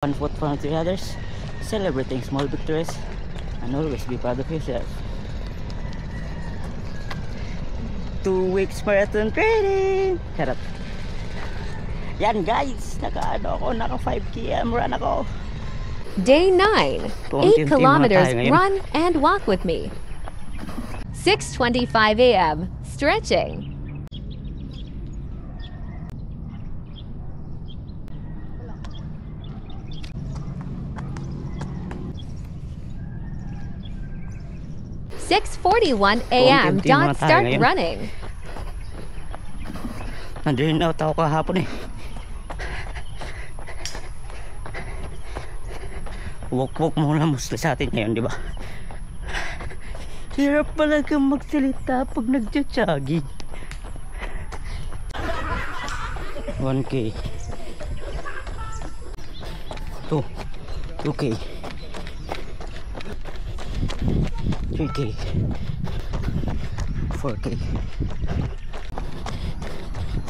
One foot from the others, celebrating small victories, and always be proud of yourself. 2 weeks marathon training! Harap. Yan guys, naka 5 km run ako. Day 9, 8 kilometers run and walk with me. 6:25 a.m. stretching. (6:41 a.m.) dot start running. Nandun out ako kahapon eh. Walk muna mostly sa atin ngayon, di ba? Hirap pala kang magsalita pag nagja-jogging. 1K 2K 3K 4K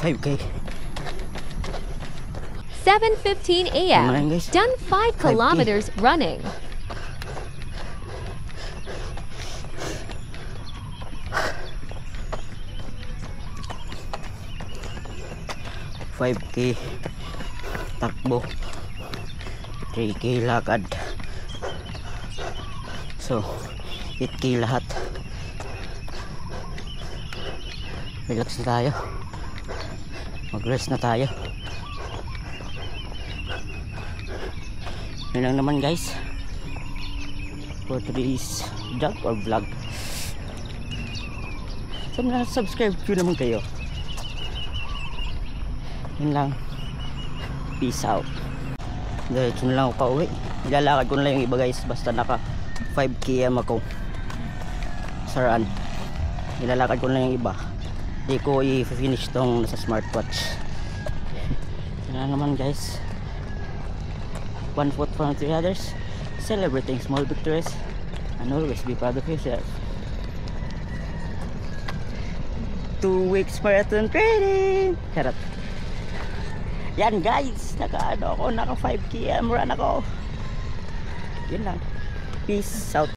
5K 7:15 a.m. done 5 kilometers running. (5K) takbo, 3K lakad, so 8K lahat. Relax na tayo, mag-rest na tayo. Yun lang naman guys for today's vlog or vlog. So subscribe ko naman kayo. Yun lang, peace out. Diretso na lang ako pa uwi. Ilalakad ko na lang yung iba guys, basta naka 5 km ako sa run. Ilalakad ko na lang yung iba, di ko i-finish tong nasa smartwatch. Yun lang naman guys, 1 foot from the others, celebrating small victories, and always be proud of yourself. 2 weeks marathon training! Harap. Yan guys, naka 5 km run ako. Yun lang, peace out.